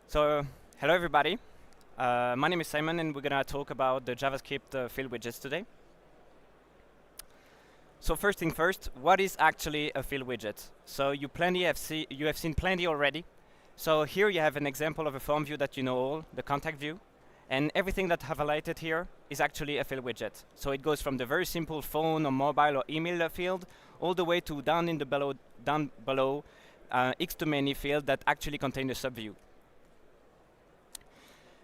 So, hello everybody. My name is Simon, and we're gonna talk about the JavaScript field widgets today. So first thing first, what is actually a field widget? So you have seen plenty already. So here you have an example of a form view that you know all, the contact view, and everything that I have highlighted here is actually a field widget. So it goes from the very simple phone or mobile or email field all the way to down below x to many field that actually contain a subview.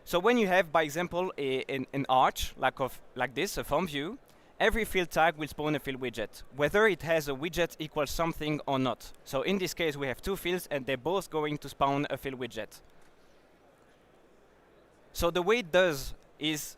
So when you have, by example, an arch like this, a form view, every field tag will spawn a field widget, whether it has a widget equals something or not. So in this case, we have two fields, and they're both going to spawn a field widget. So the way it does is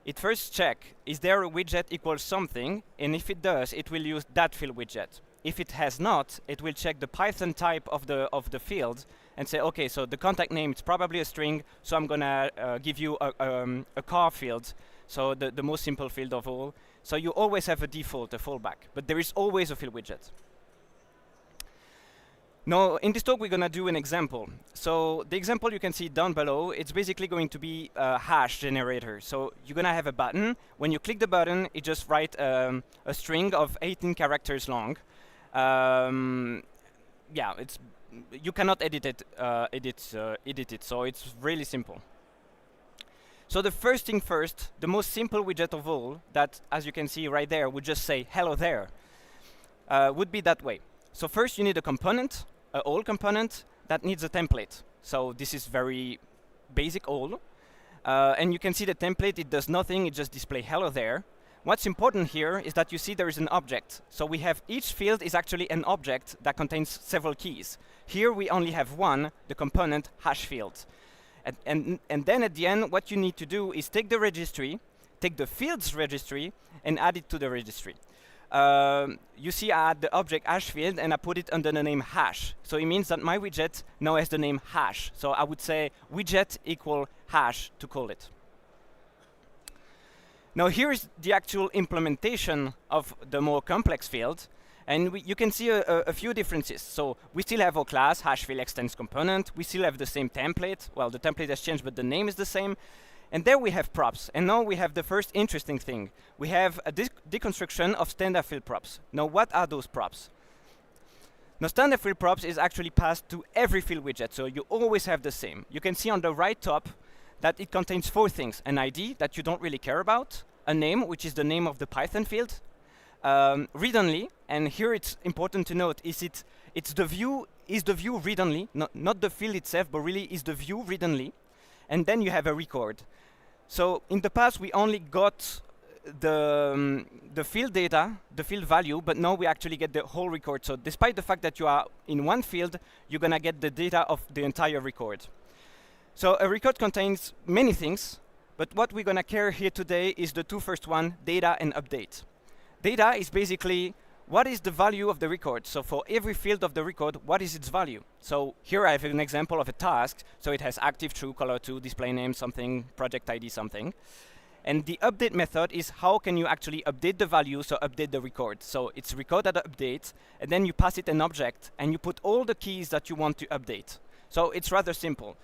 it first checks, is there a widget equals something? And if it does, it will use that field widget. If it has not, it will check the Python type of the field and say, okay, so the contact name is probably a string, so I'm gonna give you a car field, so the most simple field of all. So you always have a default, a fallback, but there is always a field widget. Now, in this talk, we're gonna do an example. So the example you can see down below, it's basically going to be a hash generator. So you're gonna have a button. When you click the button, it just writes a string of 18 characters long. Yeah, you cannot edit it, so it's really simple. So the first thing first, the most simple widget of all, that, as you can see right there, would just say hello there, would be that way. So first you need a component, an all component that needs a template. So this is very basic all. And you can see the template, it does nothing, it just displays hello there. What's important here is that you see there is an object. So we have each field is actually an object that contains several keys. Here we only have one, the component hash field. And then at the end, what you need to do is take the registry, take the fields registry, and add it to the registry. You see I add the object hash field, and I put it under the name hash. So it means that my widget now has the name hash. So I would say widget equal hash to call it. Now here's the actual implementation of the more complex field, and you can see a few differences. So we still have our class, hash field extends component. We still have the same template. Well, the template has changed, but the name is the same. And there we have props. And now we have the first interesting thing. We have a deconstruction of standard field props. Now what are those props? Now standard field props is actually passed to every field widget, so you always have the same. You can see on the right top that it contains four things: an ID that you don't really care about, a name, which is the name of the Python field, read-only, and here it's important to note, is the view read-only, not the field itself, but really is the view read-only, and then you have a record. So in the past we only got the field data, the field value, but now we actually get the whole record. So despite the fact that you are in one field, you're gonna get the data of the entire record. So a record contains many things, but what we're gonna care here today is the two first one, data and update. Data is basically what is the value of the record. So for every field of the record, what is its value? So here I have an example of a task. So it has active, true, color 2, display name, something, project ID, something. And the update method is how can you actually update the value, so update the record. So it's record at update, and then you pass it an object, and you put all the keys that you want to update. So it's rather simple.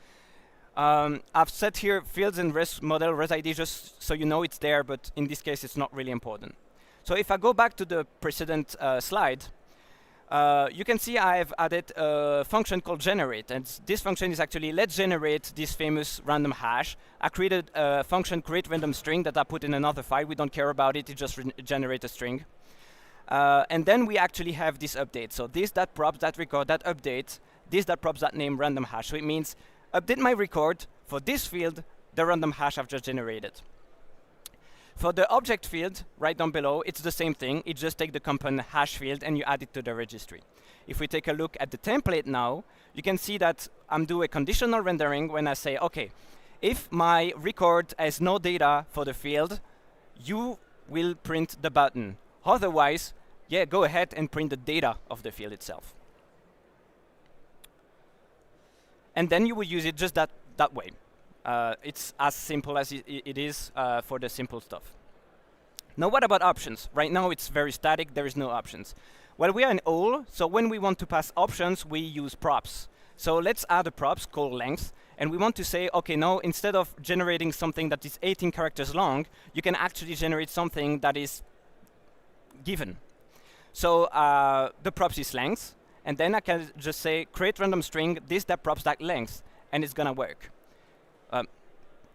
I've set here fields and res model, res ID, just so you know it's there, but in this case it's not really important. So if I go back to the precedent slide, you can see I've added a function called generate, and this function is actually let's generate this famous random hash. I created a function create random string that I put in another file. We don't care about it, it just generates a string. And then we actually have this update. So this, that props, that record, that update, this, that props, that name, random hash. So it means update my record for this field, the random hash I've just generated. For the object field, right down below, it's the same thing. It just takes the component hash field and you add it to the registry. If we take a look at the template now, you can see that I'm doing a conditional rendering when I say, okay, if my record has no data for the field, you will print the button. Otherwise, yeah, go ahead and print the data of the field itself. And then you will use it just that way. It's as simple as it is for the simple stuff. Now what about options? Right now it's very static, there is no options. Well, we are in all, so when we want to pass options, we use props. So let's add a props called length, and we want to say, okay, now instead of generating something that is 18 characters long, you can actually generate something that is given. So the props is length, and then I can just say create random string this that props that length, and it's gonna work.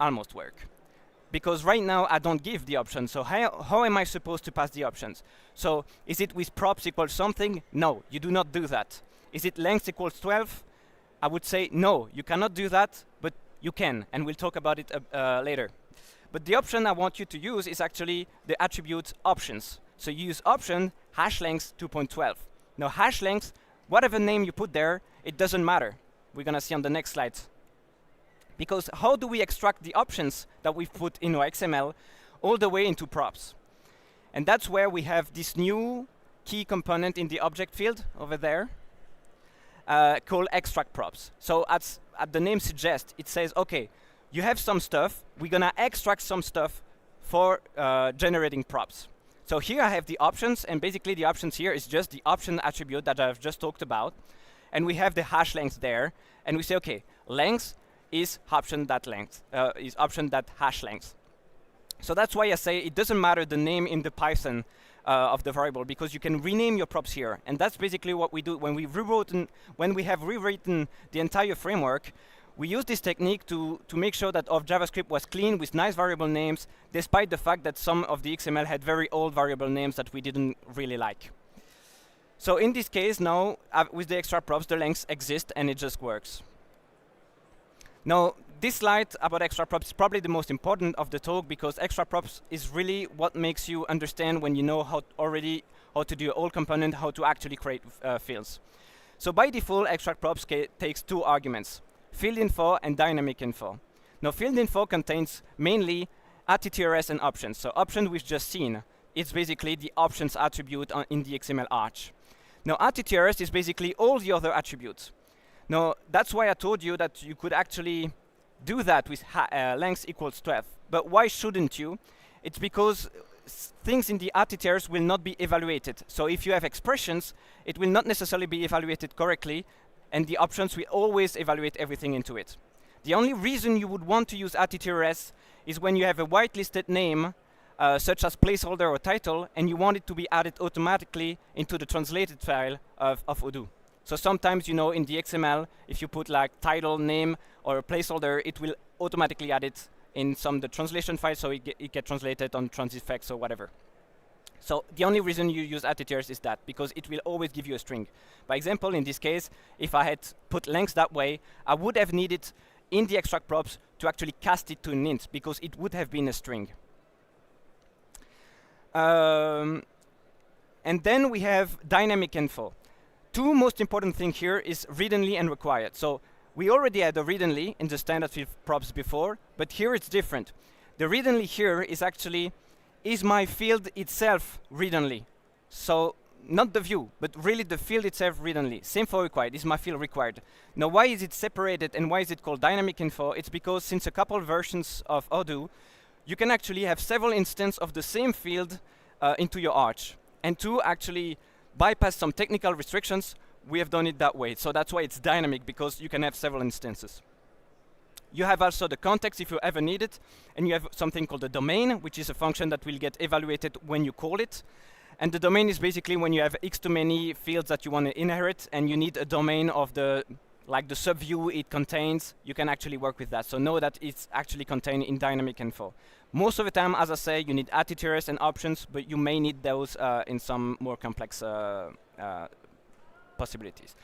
Almost work. Because right now I don't give the option, so how am I supposed to pass the options? So is it with props equals something? No, you do not do that. Is it length equals 12? I would say no, you cannot do that, but you can, and we'll talk about it later. But the option I want you to use is actually the attribute options. So you use option hash length 2.12. Now hash length, whatever name you put there, it doesn't matter. We're gonna see on the next slide. Because how do we extract the options that we've put in our XML all the way into props? And that's where we have this new key component in the object field over there called extract props. So as the name suggests, it says, okay, you have some stuff, we're gonna extract some stuff for generating props. So here I have the options, and basically the options here is just the option attribute that I've just talked about. And we have the hash length there, and we say, okay, length is option that length, is option that hash length. So that's why I say it doesn't matter the name in the Python of the variable, because you can rename your props here. And that's basically what we do when we have rewritten the entire framework. We use this technique to make sure that our JavaScript was clean with nice variable names, despite the fact that some of the XML had very old variable names that we didn't really like. So in this case now, with the extra props, the lengths exist and it just works. Now, this slide about extra props is probably the most important of the talk, because extra props is really what makes you understand when you know how to do a whole component, how to actually create fields. So by default, extract props takes two arguments, field info and dynamic info. Now, field info contains mainly attrs and options. So options we've just seen, it's basically the options attribute in the XML arch. Now, attrs is basically all the other attributes. Now, that's why I told you that you could actually do that with length equals 12. But why shouldn't you? It's because things in the attrs will not be evaluated. So if you have expressions, it will not necessarily be evaluated correctly, and the options will always evaluate everything into it. The only reason you would want to use attrs is when you have a whitelisted name, such as placeholder or title, and you want it to be added automatically into the translated file of Odoo. So sometimes, you know, in the XML, if you put like title, name, or a placeholder, it will automatically add it in the translation file, so it gets translated on transifex or whatever. So the only reason you use attrs is that, because it will always give you a string. By example, in this case, if I had put length that way, I would have needed in the extract props to actually cast it to an int, because it would have been a string. And then we have dynamic info. Two most important thing here is read-only and required. So we already had a read-only in the standard field props before, but here it's different. The read-only here is actually, is my field itself read-only? So not the view, but really the field itself read-only. Same for required, is my field required? Now, why is it separated and why is it called dynamic info? It's because since a couple versions of Odoo, you can actually have several instances of the same field into your arch. And to actually bypass some technical restrictions, we have done it that way. So that's why it's dynamic, because you can have several instances. You have also the context if you ever need it, and you have something called a domain, which is a function that will get evaluated when you call it. And the domain is basically when you have x too many fields that you want to inherit, and you need a domain of the subview it contains. You can actually work with that. So know that it's actually contained in dynamic info. Most of the time, as I say, you need attrs and options, but you may need those in some more complex possibilities.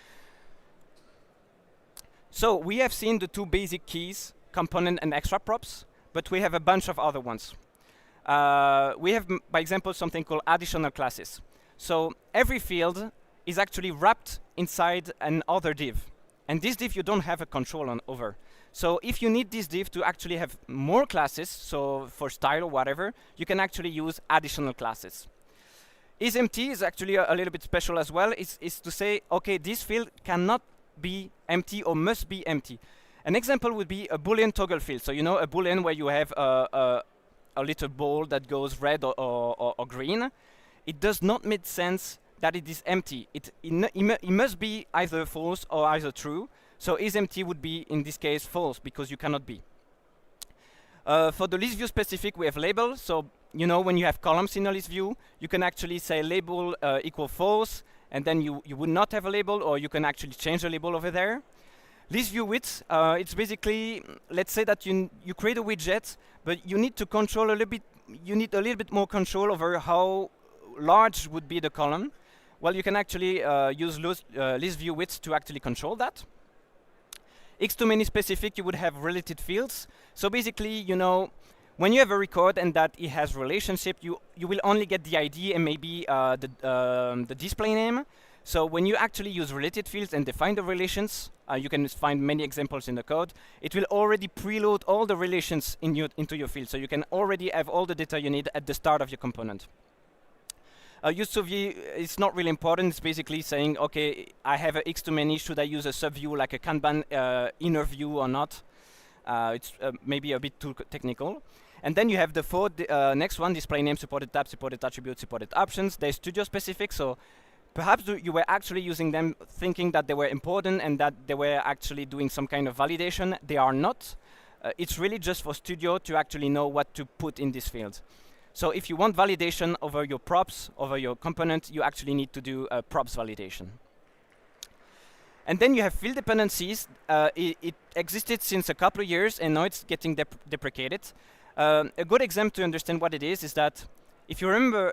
So we have seen the two basic keys, component and extra props, but we have a bunch of other ones. We have, by example, something called additional classes. So every field is actually wrapped inside an other div. And this div you don't have a control over. So if you need this div to actually have more classes, so for style or whatever, you can actually use additional classes. IsEmpty is actually a little bit special as well. It's to say, okay, this field cannot be empty or must be empty. An example would be a Boolean toggle field. So you know a Boolean where you have a little ball that goes red or green. It does not make sense that it is empty. It must be either false or either true. So isEmpty would be, in this case, false, because you cannot be. For the list view specific, we have label. So, you know, when you have columns in a list view, you can actually say label equal false, and then you would not have a label, or you can actually change the label over there. List view width, it's basically, let's say that you create a widget, but you need to control a little bit, you need a little bit more control over how large would be the column. Well, you can actually use list view width to actually control that. X-to-many specific, you would have related fields. So basically, you know, when you have a record and that it has relationship, you will only get the ID and maybe the display name. So when you actually use related fields and define the relations, you can find many examples in the code. It will already preload all the relations into your field. So you can already have all the data you need at the start of your component. Use subview is not really important. It's basically saying, okay, I have a X-to-many. Should I use a subview like a Kanban inner view or not? It's maybe a bit too technical. And then you have the next one, display name, supported tab, supported attributes, supported options. They're studio specific, so perhaps you were actually using them thinking that they were important and that they were actually doing some kind of validation. They are not. It's really just for studio to actually know what to put in this field. So if you want validation over your props, over your component, you actually need to do a props validation. And then you have field dependencies. It existed since a couple of years, and now it's getting deprecated. A good example to understand what it is that if you remember,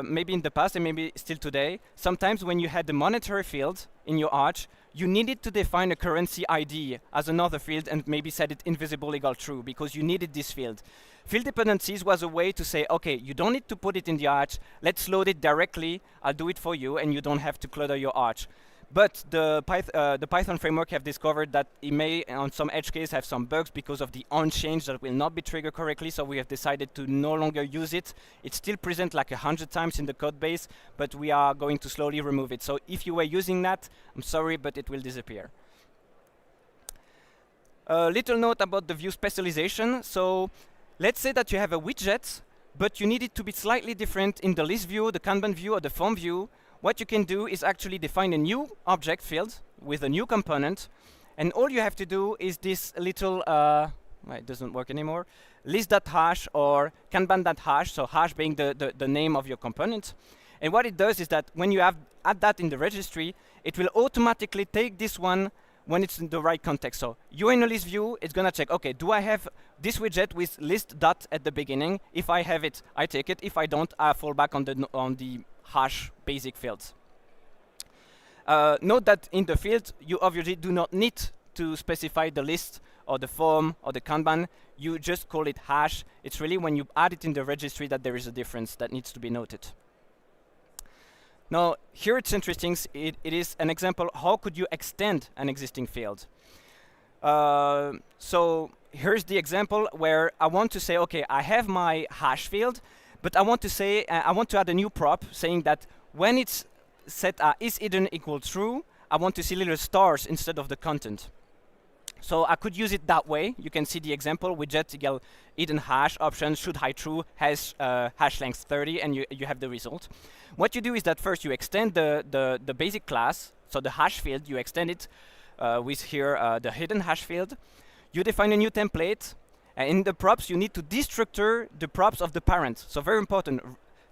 maybe in the past and maybe still today, sometimes when you had the monetary field in your arch, you needed to define a currency ID as another field and maybe set it invisible equal true because you needed this field. Field dependencies was a way to say, okay, you don't need to put it in the arch, let's load it directly, I'll do it for you, and you don't have to clutter your arch. But the Python framework have discovered that it may, on some edge case, have some bugs because of the on change that will not be triggered correctly, so we have decided to no longer use it. It's still present like 100 times in the code base, but we are going to slowly remove it. So if you were using that, I'm sorry, but it will disappear. A little note about the view specialization. So let's say that you have a widget, but you need it to be slightly different in the list view, the Kanban view, or the form view. What you can do is actually define a new object field with a new component, and all you have to do is this little, it doesn't work anymore, list.hash or kanban.hash, so hash being the name of your component. And what it does is that when you add that in the registry, it will automatically take this one when it's in the right context. So you're in a list view, it's gonna check, okay, do I have this widget with list dot at the beginning? If I have it, I take it. If I don't, I fall back on the hash basic fields. Note that in the field, you obviously do not need to specify the list or the form or the Kanban. You just call it hash. It's really when you add it in the registry that there is a difference that needs to be noted. Now, here it's interesting. It is an example. How could you extend an existing field? So here's the example where I want to say, okay, I have my hash field, but I want to say, I want to add a new prop saying that when it's set is hidden equal true, I want to see little stars instead of the content. So I could use it that way. You can see the example, widget equal hidden hash option should hide true has hash length 30, and you have the result. What you do is that first you extend the basic class, so the hash field, you extend it with here the hidden hash field. You define a new template. In the props, you need to destructure the props of the parent. So very important.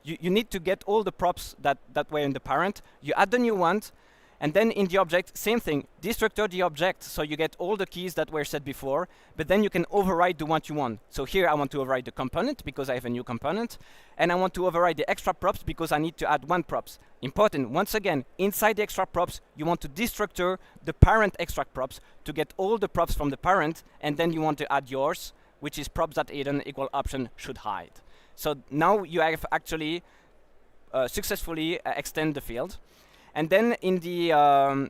You need to get all the props that were in the parent. You add the new ones, and then in the object, same thing. Destructure the object, so you get all the keys that were set before. But then you can override the one you want. So here I want to override the component because I have a new component, and I want to override the extra props because I need to add one props. Important. Once again, inside the extra props, you want to destructure the parent extract props to get all the props from the parent, and then you want to add yours, which is props.hidden equal option should hide. So now you have actually successfully extend the field. And then in the,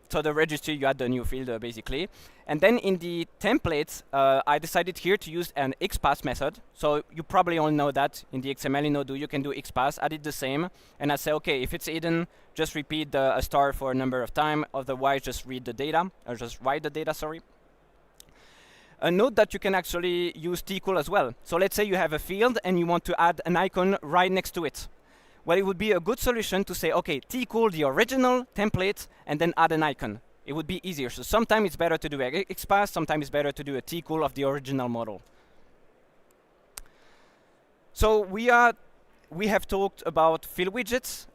so the registry, you add the new field basically. And then in the templates, I decided here to use an XPath method. So you probably all know that in the XML in Odoo, you can do XPath. I did the same. And I say, okay, if it's hidden, just repeat a star for a number of time. Otherwise, just read the data, or just write the data, sorry. Note that you can actually use t-equal as well. So let's say you have a field and you want to add an icon right next to it. Well, it would be a good solution to say, okay, t-equal the original template and then add an icon. it would be easier. So sometimes it's better to do XPath, sometimes it's better to do a tcall of the original model. So we have talked about field widgets.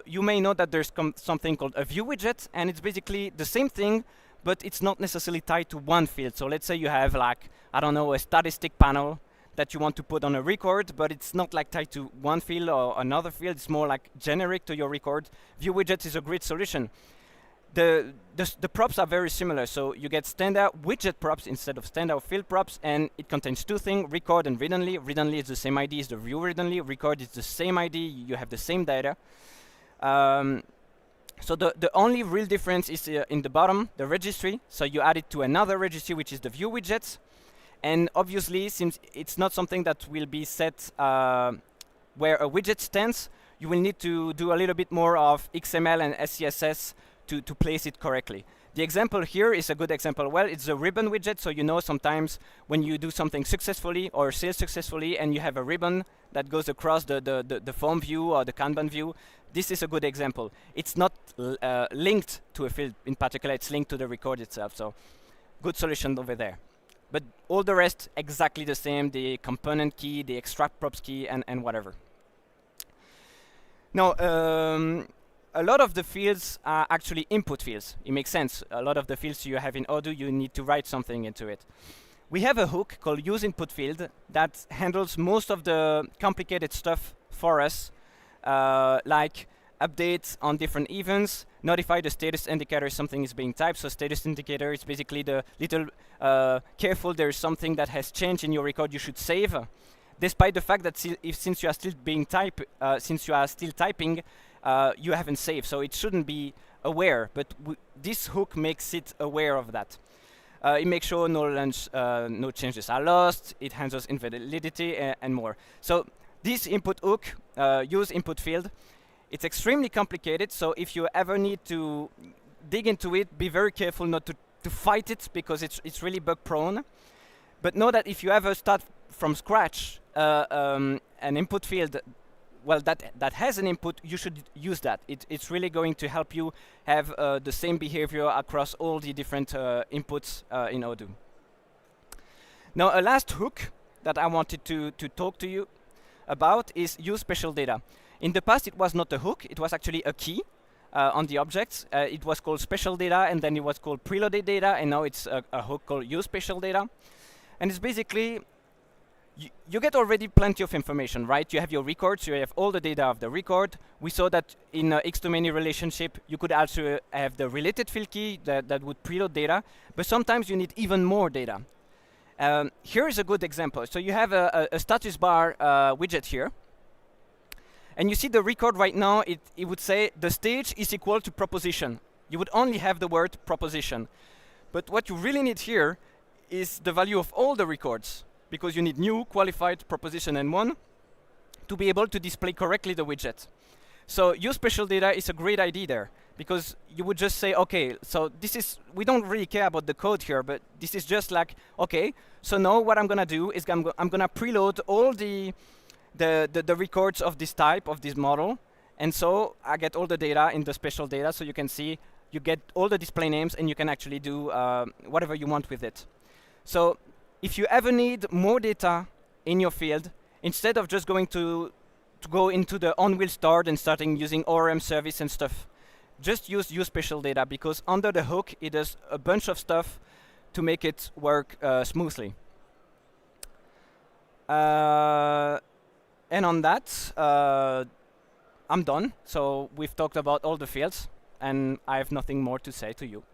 You may know that there's something called a view widget, and it's basically the same thing, but it's not necessarily tied to one field. So let's say you have like, I don't know, a statistic panel that you want to put on a record, but it's not like tied to one field or another field. It's more like generic to your record. View widgets is a great solution. The props are very similar. So you get standard widget props instead of standard field props, and it contains two things, record and read-only. Read-only is the same ID as the view read-only. Record is the same ID. You have the same data. So the only real difference is in the bottom, the registry. So you add it to another registry, which is the view widgets. And obviously, since it's not something that will be set where a widget stands, you will need to do a little bit more of XML and SCSS to place it correctly. The example here is a good example. Well, it's a ribbon widget, so you know sometimes when you do something successfully or sales successfully and you have a ribbon that goes across the form view or the Kanban view, this is a good example. It's not linked to a field in particular, it's linked to the record itself, so good solution over there. But all the rest exactly the same, the component key, the extract props key, and whatever. Now, a lot of the fields are actually input fields. It makes sense. A lot of the fields you have in Odoo, you need to write something into it. We have a hook called useInputField that handles most of the complicated stuff for us, like updates on different events, notify the status indicator something is being typed. So status indicator is basically the little careful there is something that has changed in your record you should save. Despite the fact that since you are still typing, you haven't saved, so it shouldn't be aware. But this hook makes it aware of that. It makes sure no changes are lost. It handles invalidity and more. So this input hook, use input field, it's extremely complicated. So if you ever need to dig into it, be very careful not to fight it because it's really bug prone. But know that if you ever start from scratch an input field, well, that has an input, you should use that. It's really going to help you have the same behavior across all the different inputs in Odoo. Now, a last hook that I wanted to talk to you about is use special data. In the past, it was not a hook, it was actually a key on the objects. It was called special data, and then it was called preloaded data, and now it's a hook called use special data. And it's basically, you get already plenty of information, right? You have your records, you have all the data of the record. We saw that in X-to-many relationship, you could also have the related field key that would preload data, but sometimes you need even more data. Here is a good example. So you have a status bar widget here, and you see the record right now, it would say the stage is equal to proposition. You would only have the word proposition. But what you really need here is the value of all the records, because you need new, qualified, proposition, and one to be able to display correctly the widget. So use special data is a great idea there, because you would just say, okay, so this is, we don't really care about the code here, but this is just like, okay, so now what I'm gonna do is I'm gonna preload all the records of this type, of this model, and so I get all the data in the special data, so you can see, you get all the display names, and you can actually do whatever you want with it. So if you ever need more data in your field, instead of just going to go into the on-wheel start and starting using ORM service and stuff, just use special data, because under the hook, it does a bunch of stuff to make it work smoothly. And on that, I'm done. So we've talked about all the fields, and I have nothing more to say to you.